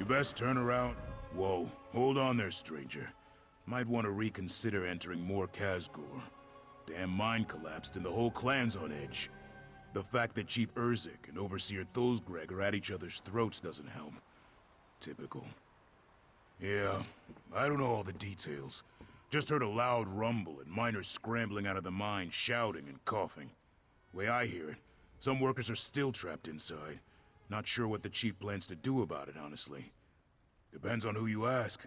You best turn around. Whoa, hold on there, stranger. Might want to reconsider entering more Kazgor. Damn mine collapsed and the whole clan's on edge. The fact that Chief Urzik and Overseer Thulsgreg are at each other's throats doesn't help. Typical. Yeah, I don't know all the details. Just heard a loud rumble and miners scrambling out of the mine, shouting and coughing. Way I hear it, some workers are still trapped inside. Not sure what the chief plans to do about it, honestly. Depends on who you ask.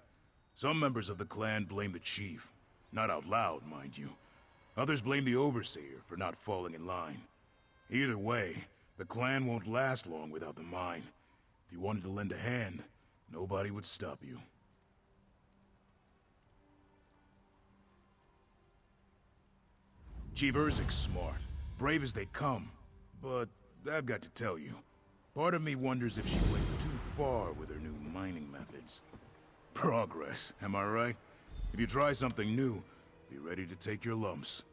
Some members of the clan blame the chief. Not out loud, mind you. Others blame the Overseer for not falling in line. Either way, the clan won't last long without the mine. If you wanted to lend a hand, nobody would stop you. Chief Urzik's smart, brave as they come. But I've got to tell you, part of me wonders if she went too far with her new mining methods. Progress, am I right? If you try something new, be ready to take your lumps.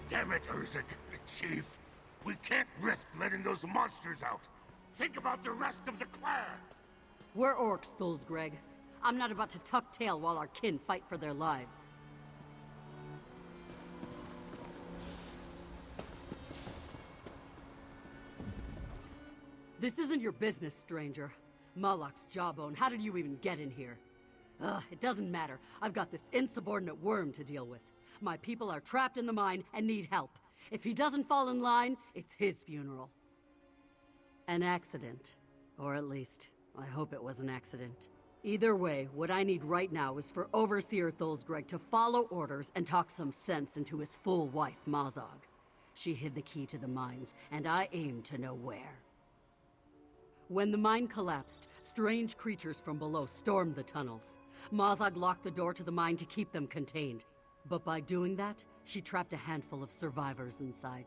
Damn it, Urzik, Chief. We can't risk letting those monsters out. Think about the rest of the clan. We're orcs, Thulsgreg. I'm not about to tuck tail while our kin fight for their lives. This isn't your business, stranger. Malak's jawbone, how did you even get in here? It doesn't matter. I've got this insubordinate worm to deal with. My people are trapped in the mine and need help. If he doesn't fall in line, it's his funeral. An accident. Or at least, I hope it was an accident. Either way, what I need right now is for Overseer Thulsgreg to follow orders and talk some sense into his full wife, Mazog. She hid the key to the mines, and I aim to know where. When the mine collapsed, strange creatures from below stormed the tunnels. Mazog locked the door to the mine to keep them contained. But by doing that, she trapped a handful of survivors inside.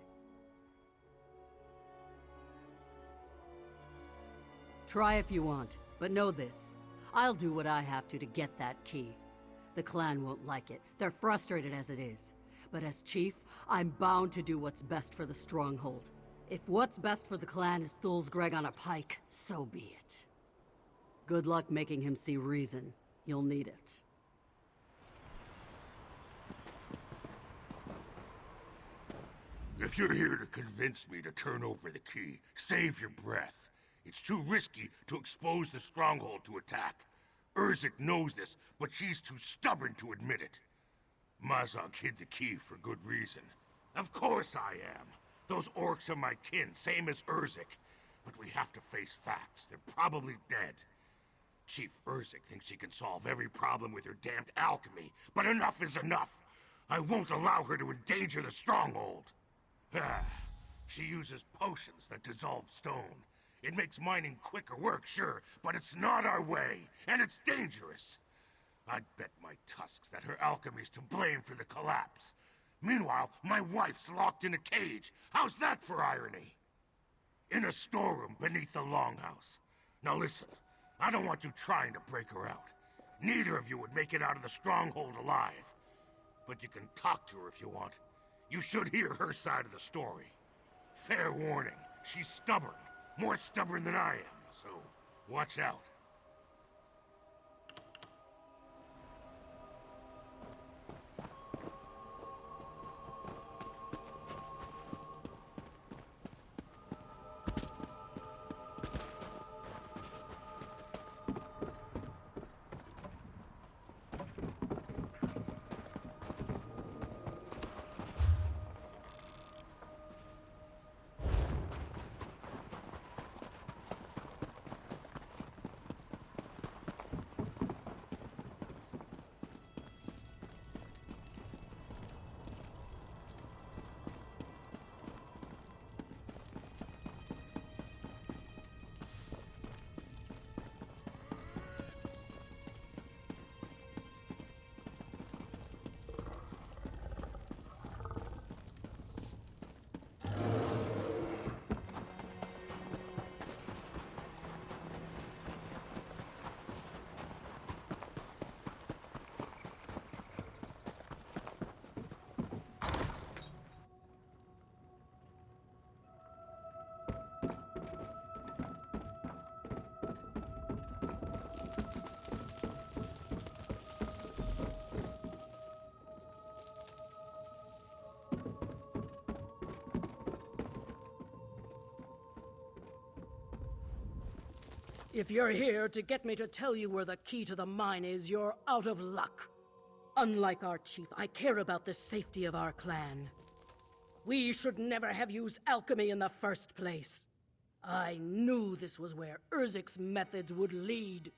Try if you want, but know this. I'll do what I have to get that key. The clan won't like it. They're frustrated as it is. But as chief, I'm bound to do what's best for the stronghold. If what's best for the clan is Thulsgreg on a pike, so be it. Good luck making him see reason. You'll need it. If you're here to convince me to turn over the key, save your breath. It's too risky to expose the stronghold to attack. Urzik knows this, but she's too stubborn to admit it. Mazog hid the key for good reason. Of course I am. Those orcs are my kin, same as Urzik. But we have to face facts. They're probably dead. Chief Urzik thinks she can solve every problem with her damned alchemy, but enough is enough! I won't allow her to endanger the stronghold! She uses potions that dissolve stone. It makes mining quicker work, sure, but it's not our way, and it's dangerous. I'd bet my tusks that her alchemy's to blame for the collapse. Meanwhile, my wife's locked in a cage. How's that for irony? In a storeroom beneath the Longhouse. Now listen, I don't want you trying to break her out. Neither of you would make it out of the stronghold alive. But you can talk to her if you want. You should hear her side of the story. Fair warning, she's stubborn. More stubborn than I am, so watch out. If you're here to get me to tell you where the key to the mine is, you're out of luck. Unlike our chief, I care about the safety of our clan. We should never have used alchemy in the first place. I knew this was where Urzik's methods would lead.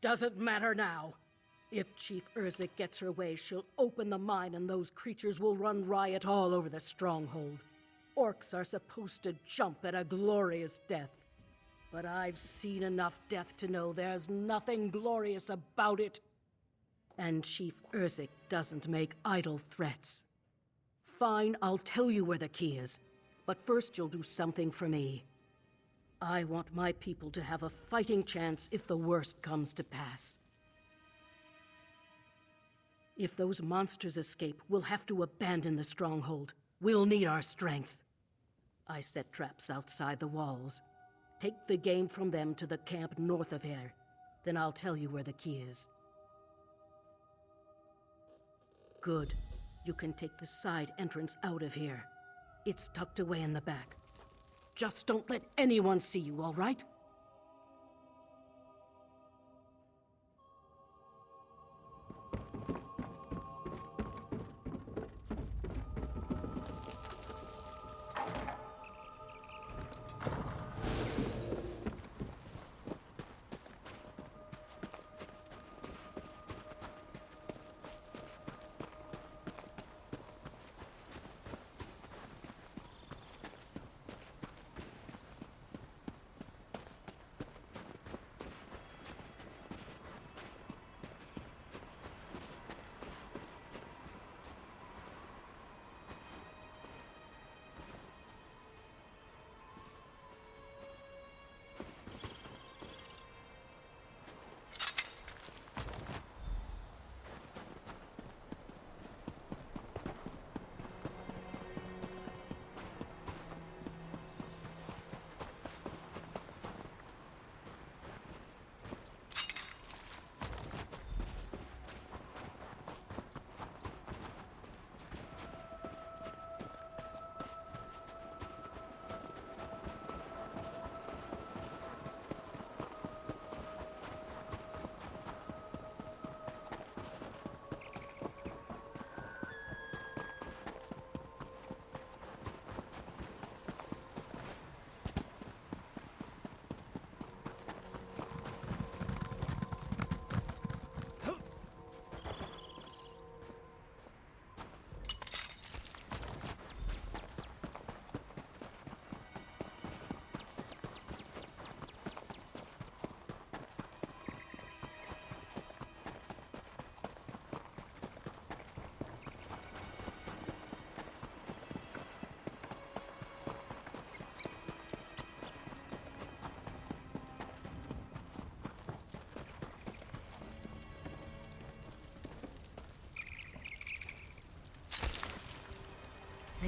Doesn't matter now. If Chief Urzik gets her way, she'll open the mine and those creatures will run riot all over the stronghold. Orcs are supposed to jump at a glorious death. But I've seen enough death to know there's nothing glorious about it. And Chief Urzik doesn't make idle threats. Fine, I'll tell you where the key is. But first you'll do something for me. I want my people to have a fighting chance if the worst comes to pass. If those monsters escape, we'll have to abandon the stronghold. We'll need our strength. I set traps outside the walls. Take the game from them to the camp north of here. Then I'll tell you where the key is. Good. You can take the side entrance out of here. It's tucked away in the back. Just don't let anyone see you, all right?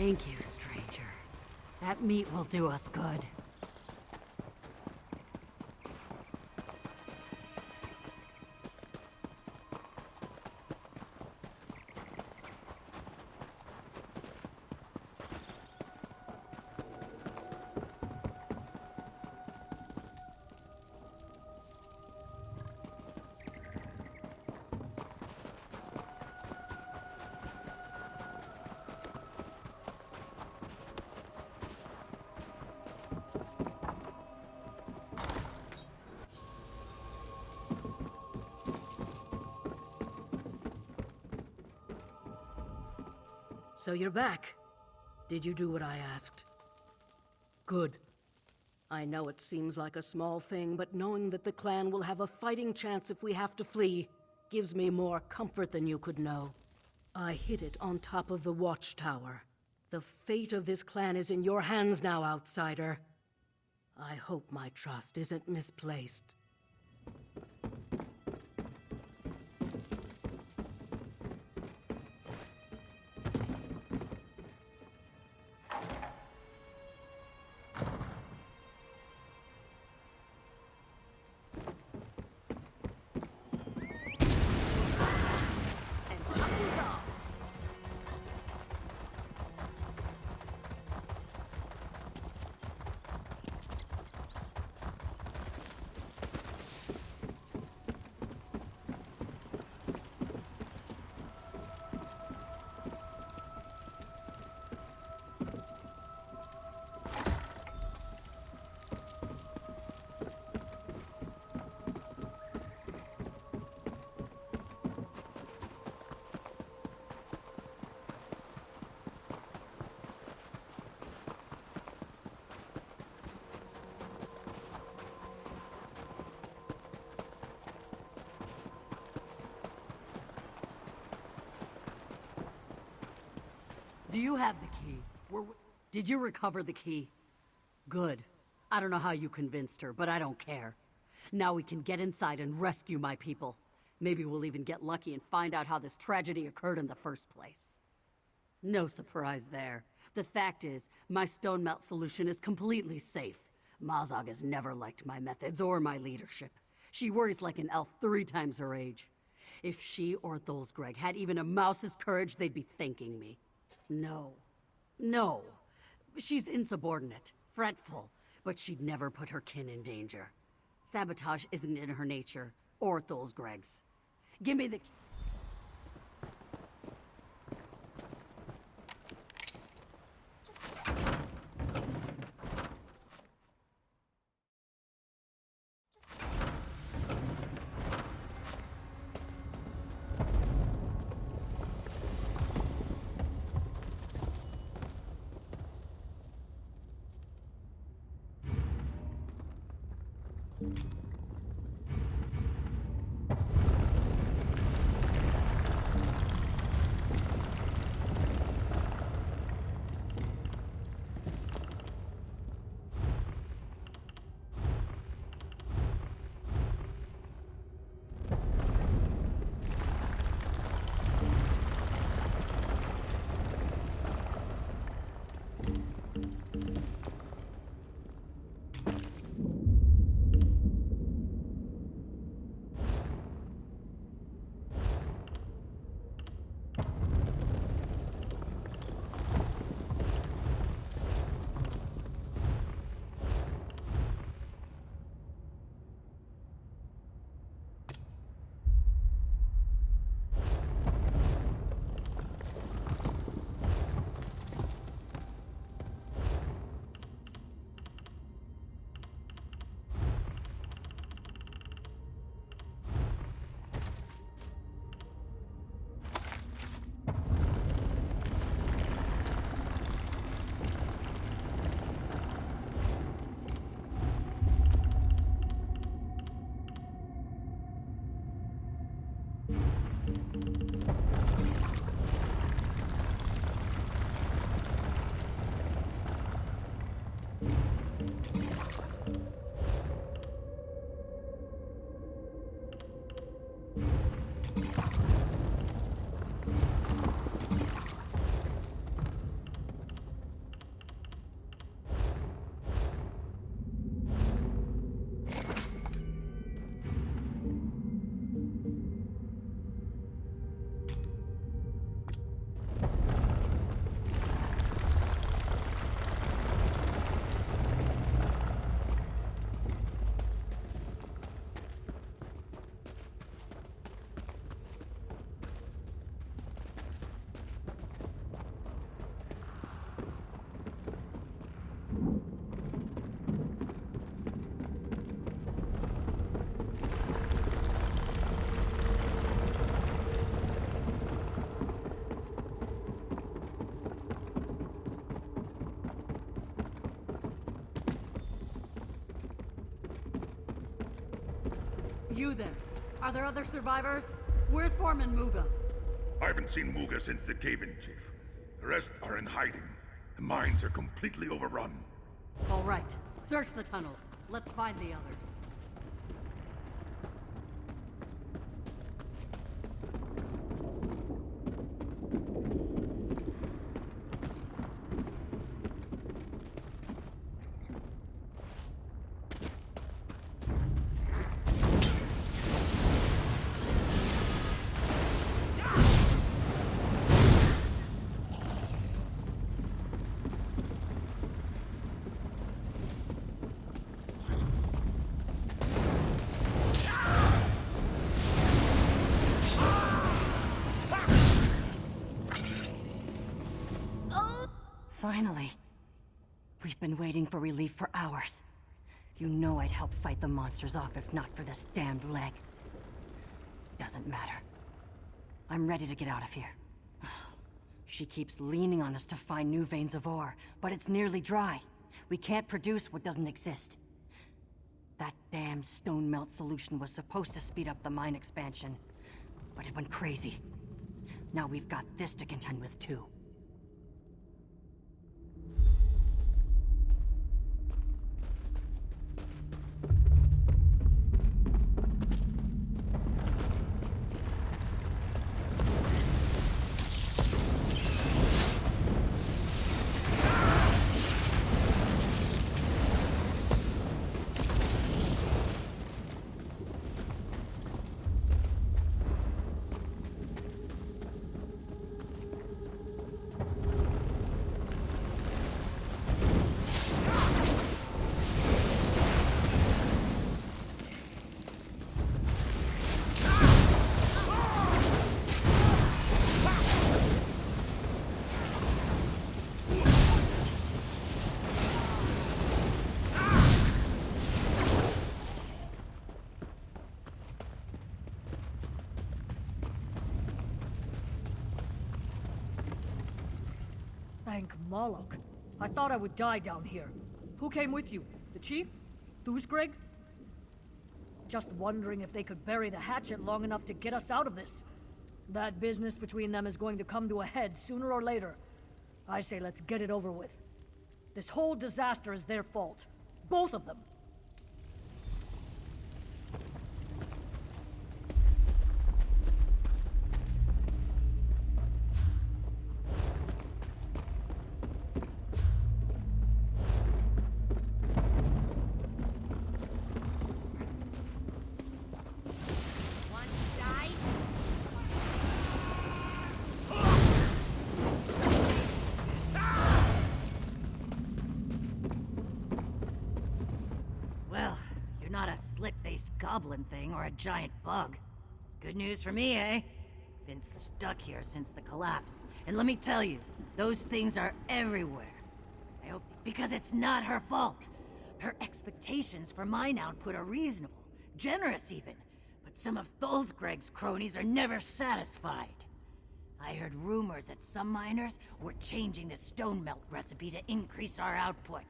Thank you, stranger. That meat will do us good. So you're back. Did you do what I asked? Good. I know it seems like a small thing, but knowing that the clan will have a fighting chance if we have to flee gives me more comfort than you could know. I hid it on top of the watchtower. The fate of this clan is in your hands now, outsider. I hope my trust isn't misplaced. Do you have the key? Did you recover the key? Good. I don't know how you convinced her, but I don't care. Now we can get inside and rescue my people. Maybe we'll even get lucky and find out how this tragedy occurred in the first place. No surprise there. The fact is, my stone melt solution is completely safe. Mazog has never liked my methods or my leadership. She worries like an elf 3 times her age. If she or Thulsgreg had even a mouse's courage, they'd be thanking me. No. She's insubordinate, fretful, but she'd never put her kin in danger. Sabotage isn't in her nature, or Thulsgreg's. Give me the... You there. Are there other survivors? Where's Foreman Muga? I haven't seen Muga since the cave-in, Chief. The rest are in hiding. The mines are completely overrun. All right. Search the tunnels. Let's find the others. Finally. We've been waiting for relief for hours. You know I'd help fight the monsters off if not for this damned leg. Doesn't matter. I'm ready to get out of here. She keeps leaning on us to find new veins of ore, but it's nearly dry. We can't produce what doesn't exist. That damn stone melt solution was supposed to speed up the mine expansion, but it went crazy. Now we've got this to contend with too. Thank Moloch. I thought I would die down here. Who came with you? The chief? Greg? Just wondering if they could bury the hatchet long enough to get us out of this. That business between them is going to come to a head sooner or later. I say let's get it over with. This whole disaster is their fault. Both of them. Well, you're not a slit-faced goblin thing or a giant bug. Good news for me, eh? Been stuck here since the collapse. And let me tell you, those things are everywhere. I hope because it's not her fault. Her expectations for mine output are reasonable, generous even. But some of Greg's cronies are never satisfied. I heard rumors that some miners were changing the stone melt recipe to increase our output.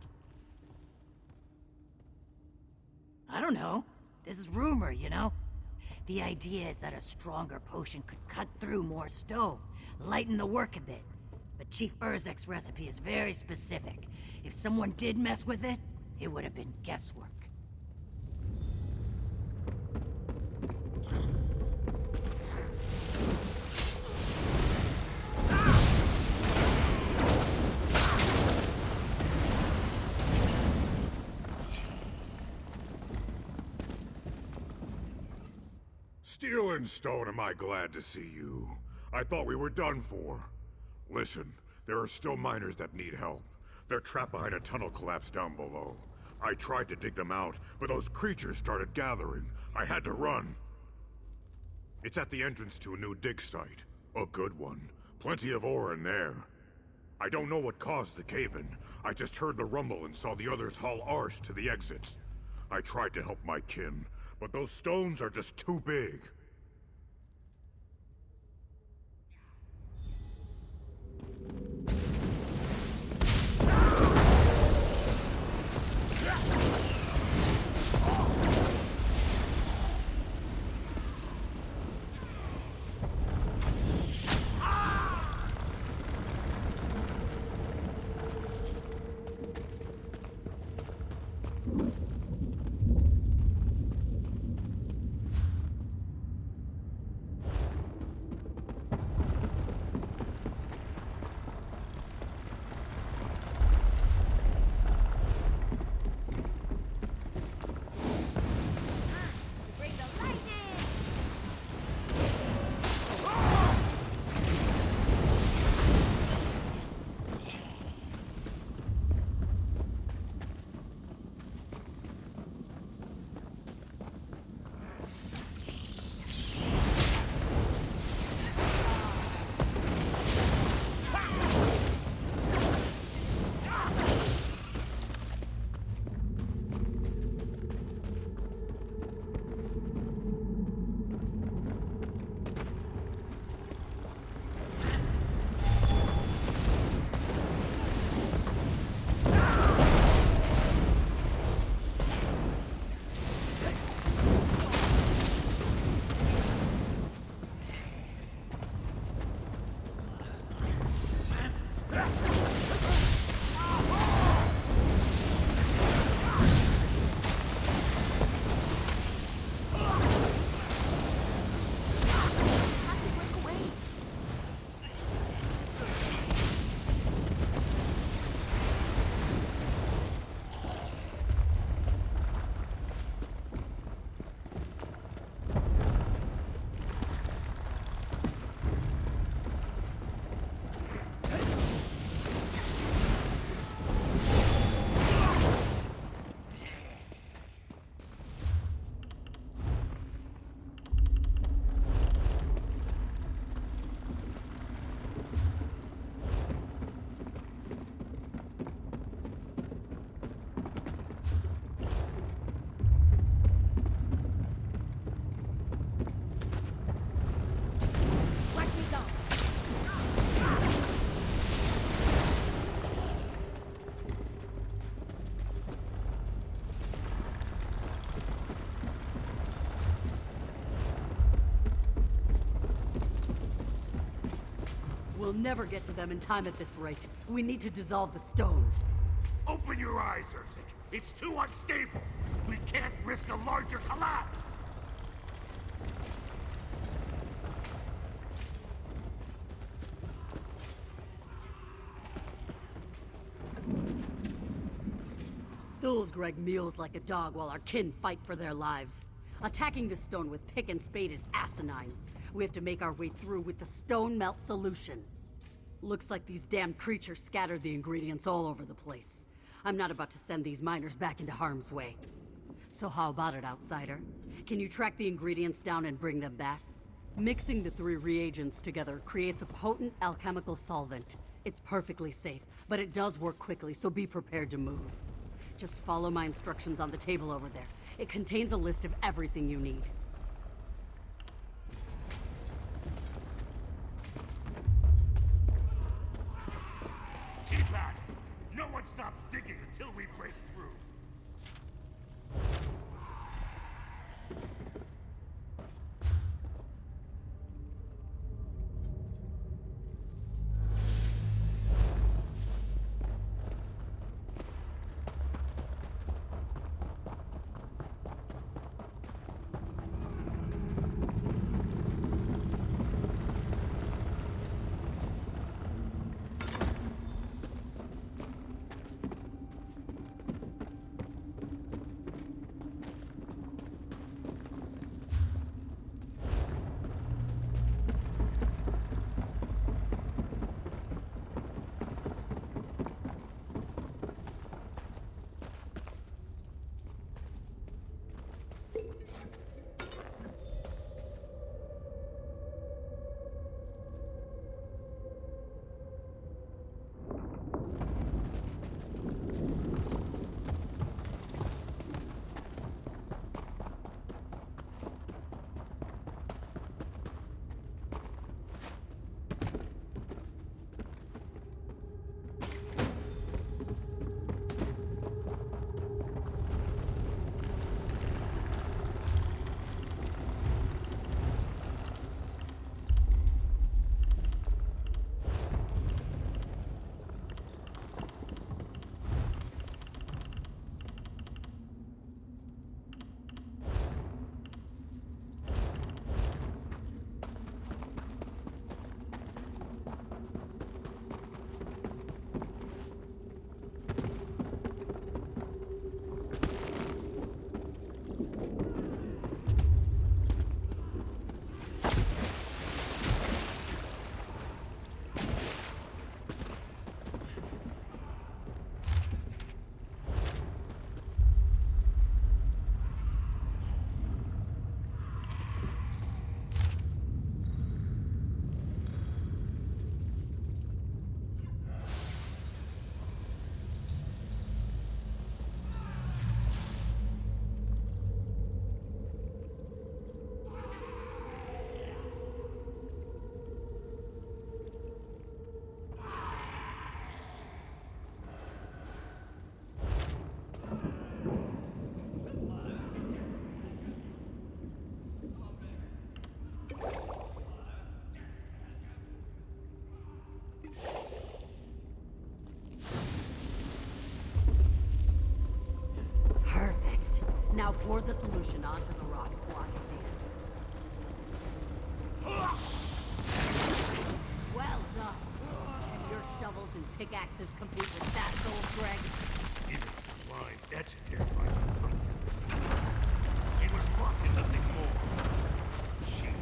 I don't know. This is rumor, you know? The idea is that a stronger potion could cut through more stone, lighten the work a bit. But Chief Urzek's recipe is very specific. If someone did mess with it, it would have been guesswork. Steel and Stone, am I glad to see you. I thought we were done for. Listen, there are still miners that need help. They're trapped behind a tunnel collapse down below. I tried to dig them out, but those creatures started gathering. I had to run. It's at the entrance to a new dig site. A good one. Plenty of ore in there. I don't know what caused the cave-in. I just heard the rumble and saw the others haul Arsh to the exits. I tried to help my kin, but those stones are just too big. We'll never get to them in time at this rate. We need to dissolve the stone. Open your eyes, Urzik. It's too unstable. We can't risk a larger collapse. Those Greg meals like a dog while our kin fight for their lives. Attacking the stone with pick and spade is asinine. We have to make our way through with the stone melt solution. Looks like these damned creatures scattered the ingredients all over the place. I'm not about to send these miners back into harm's way. So how about it, outsider? Can you track the ingredients down and bring them back? Mixing the 3 reagents together creates a potent alchemical solvent. It's perfectly safe, but it does work quickly, so be prepared to move. Just follow my instructions on the table over there. It contains a list of everything you need. Keep at it. No one stops digging until we break through. Now pour the solution onto the rocks blocking the entrance. Well done. And your shovels and pickaxes compete with that gold, Greg? Even blind, that's a terrifying hunt. It was luck and nothing more. Shit.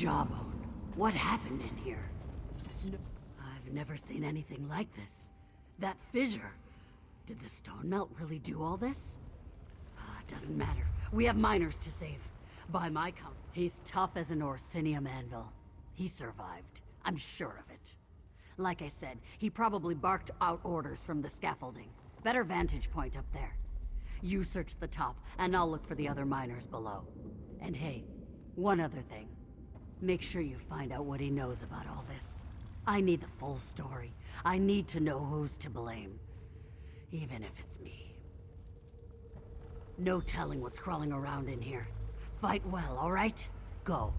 Jawbone, what happened in here? I've never seen anything like this. That fissure. Did the stone melt really do all this? It doesn't matter. We have miners to save. By my count, he's tough as an Orsinium anvil. He survived. I'm sure of it. Like I said, he probably barked out orders from the scaffolding. Better vantage point up there. You search the top, and I'll look for the other miners below. And hey, one other thing. Make sure you find out what he knows about all this. I need the full story. I need to know who's to blame. Even if it's me. No telling what's crawling around in here. Fight well, all right? Go.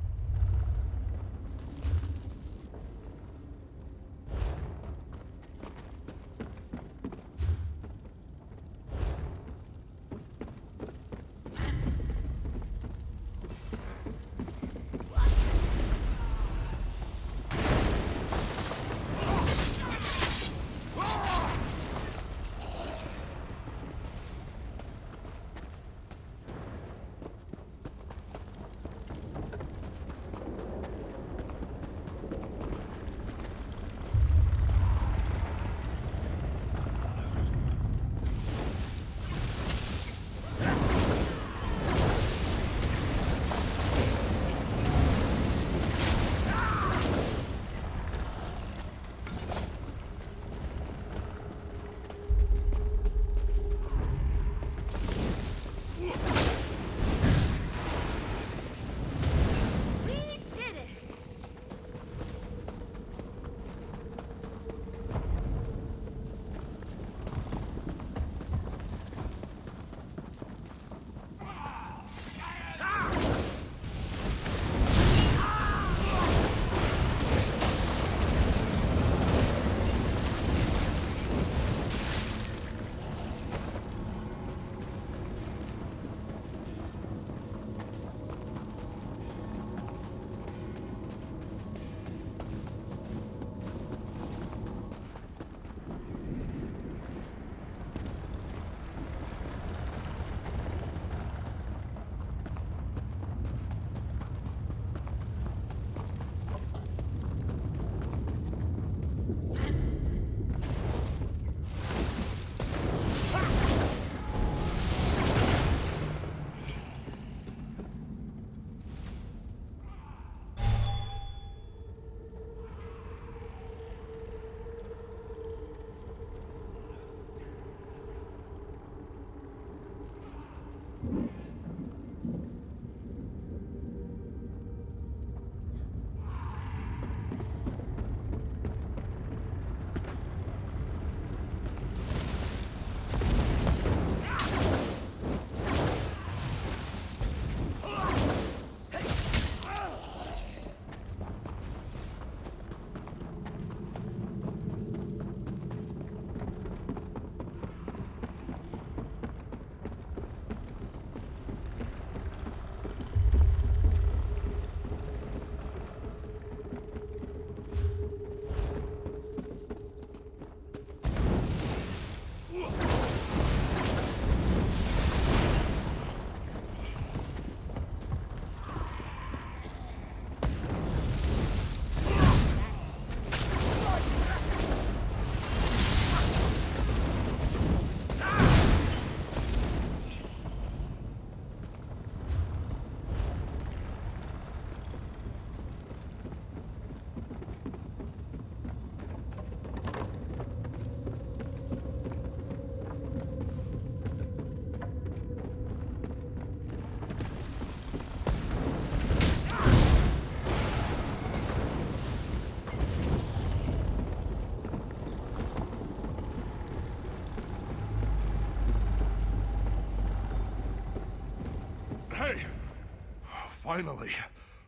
Finally,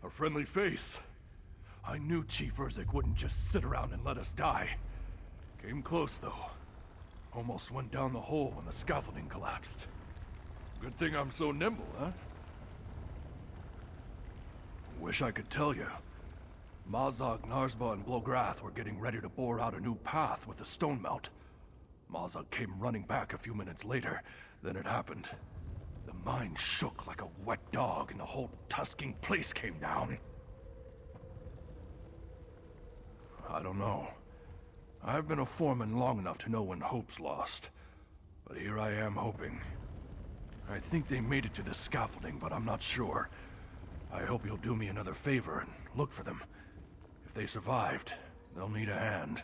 a friendly face. I knew Chief Urzik wouldn't just sit around and let us die. Came close, though. Almost went down the hole when the scaffolding collapsed. Good thing I'm so nimble, huh? Wish I could tell you. Mazog, Narsba, and Blograth were getting ready to bore out a new path with the stone melt. Mazog came running back a few minutes later. Then it happened. The mine shook like a wet dog and the whole tusking place came down. I don't know. I've been a foreman long enough to know when hope's lost. But here I am hoping. I think they made it to the scaffolding, but I'm not sure. I hope you'll do me another favor and look for them. If they survived, they'll need a hand.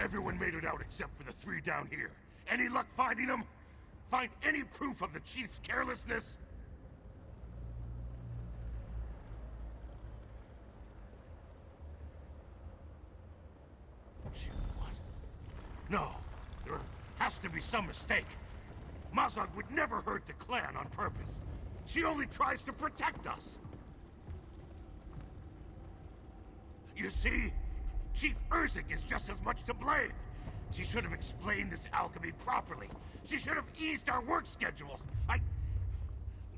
Everyone made it out except for the 3 down here. Any luck finding them? Find any proof of the Chief's carelessness? What? No, there has to be some mistake. Mazog would never hurt the clan on purpose. She only tries to protect us. You see? Chief Urzik is just as much to blame. She should have explained this alchemy properly. She should have eased our work schedules.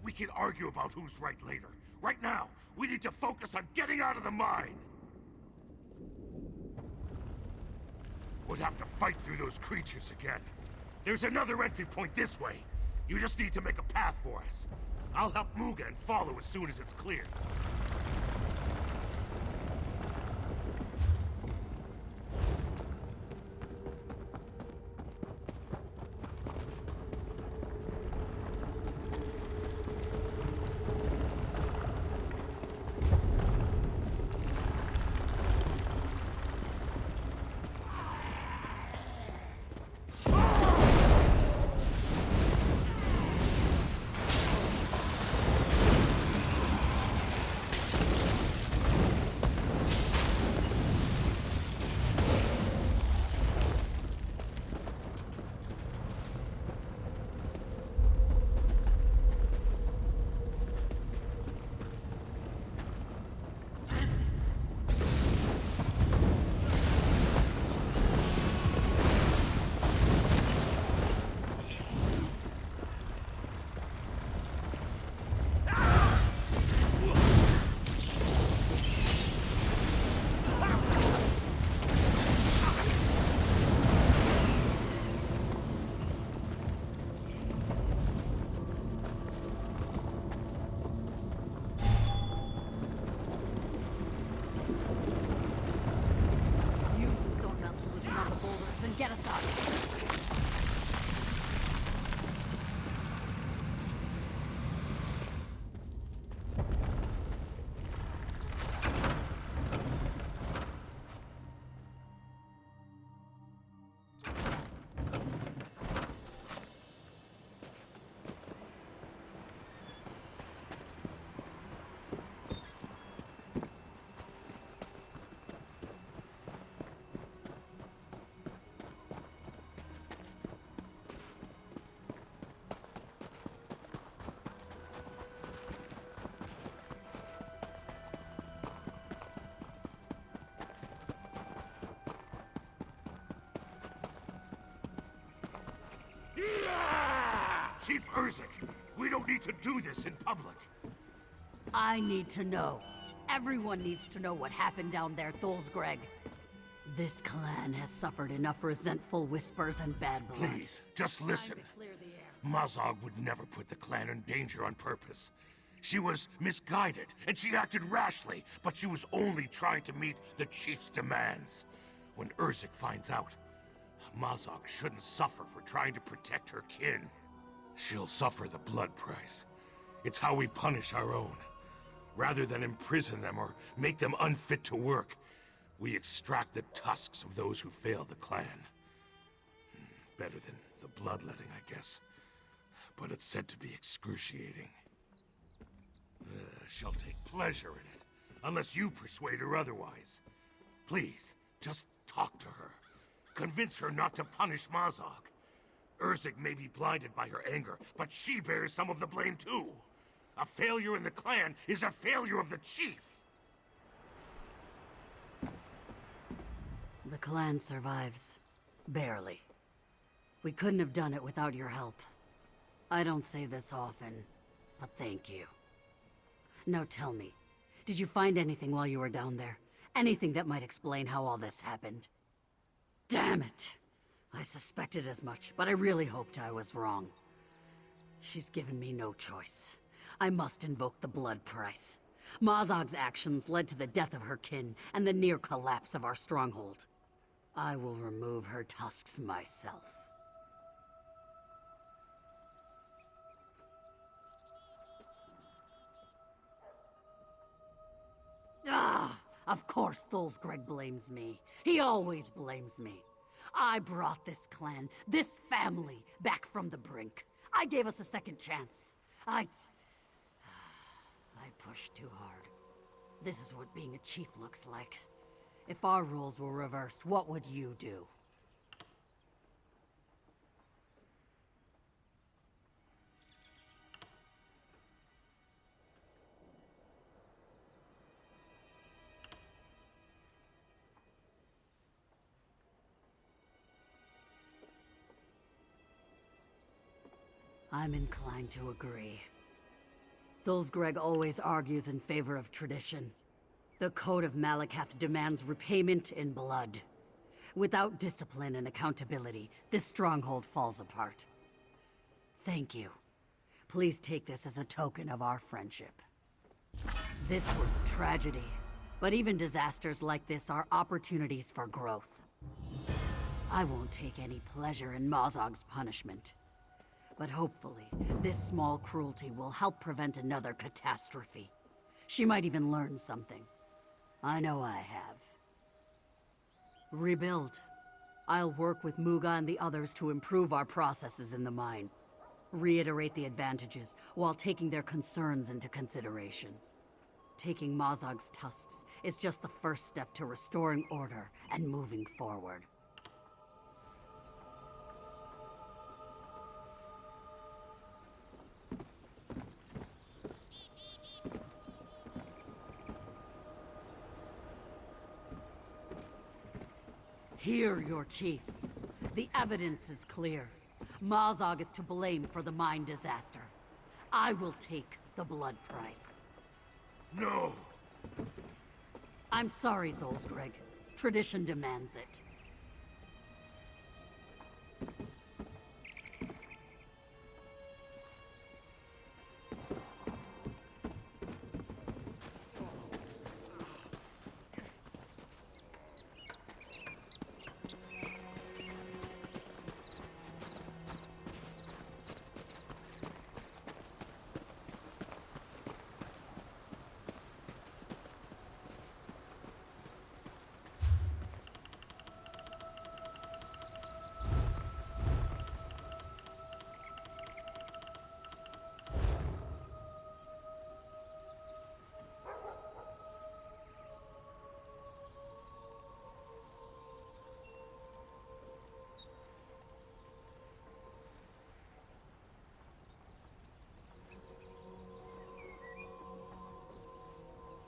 We can argue about who's right later. Right now, we need to focus on getting out of the mine. We'll have to fight through those creatures again. There's another entry point this way. You just need to make a path for us. I'll help Muga and follow as soon as it's clear. and get us out. Chief Urzik, we don't need to do this in public. I need to know. Everyone needs to know what happened down there, Thulsgreg. This clan has suffered enough resentful whispers and bad blood. Please, just listen. Time to clear the air. Mazog would never put the clan in danger on purpose. She was misguided, and she acted rashly, but she was only trying to meet the chief's demands. When Urzik finds out, Mazog shouldn't suffer for trying to protect her kin. She'll suffer the blood price. It's how we punish our own. Rather than imprison them or make them unfit to work, we extract the tusks of those who fail the clan. Better than the bloodletting, I guess. But it's said to be excruciating. She'll take pleasure in it, unless you persuade her otherwise. Please, just talk to her. Convince her not to punish Mazog. Urzik may be blinded by her anger, but she bears some of the blame too. A failure in the clan is a failure of the chief. The clan survives. Barely. We couldn't have done it without your help. I don't say this often, but thank you. Now tell me, did you find anything while you were down there? Anything that might explain how all this happened? Damn it! I suspected as much, but I really hoped I was wrong. She's given me no choice. I must invoke the blood price. Mazog's actions led to the death of her kin and the near collapse of our stronghold. I will remove her tusks myself. Ah! Of course Thulsgreg blames me. He always blames me. I brought this clan, this family, back from the brink. I gave us a second chance. I pushed too hard. This is what being a chief looks like. If our roles were reversed, what would you do? I'm inclined to agree. Thulsgreg always argues in favor of tradition. The Code of Malakath demands repayment in blood. Without discipline and accountability, this stronghold falls apart. Thank you. Please take this as a token of our friendship. This was a tragedy, but even disasters like this are opportunities for growth. I won't take any pleasure in Mazog's punishment. But hopefully, this small cruelty will help prevent another catastrophe. She might even learn something. I know I have. Rebuild. I'll work with Muga and the others to improve our processes in the mine. Reiterate the advantages, while taking their concerns into consideration. Taking Mazog's tusks is just the first step to restoring order and moving forward. Hear your chief. The evidence is clear. Mazog is to blame for the mine disaster. I will take the blood price. No! I'm sorry, Thulsgreg. Tradition demands it.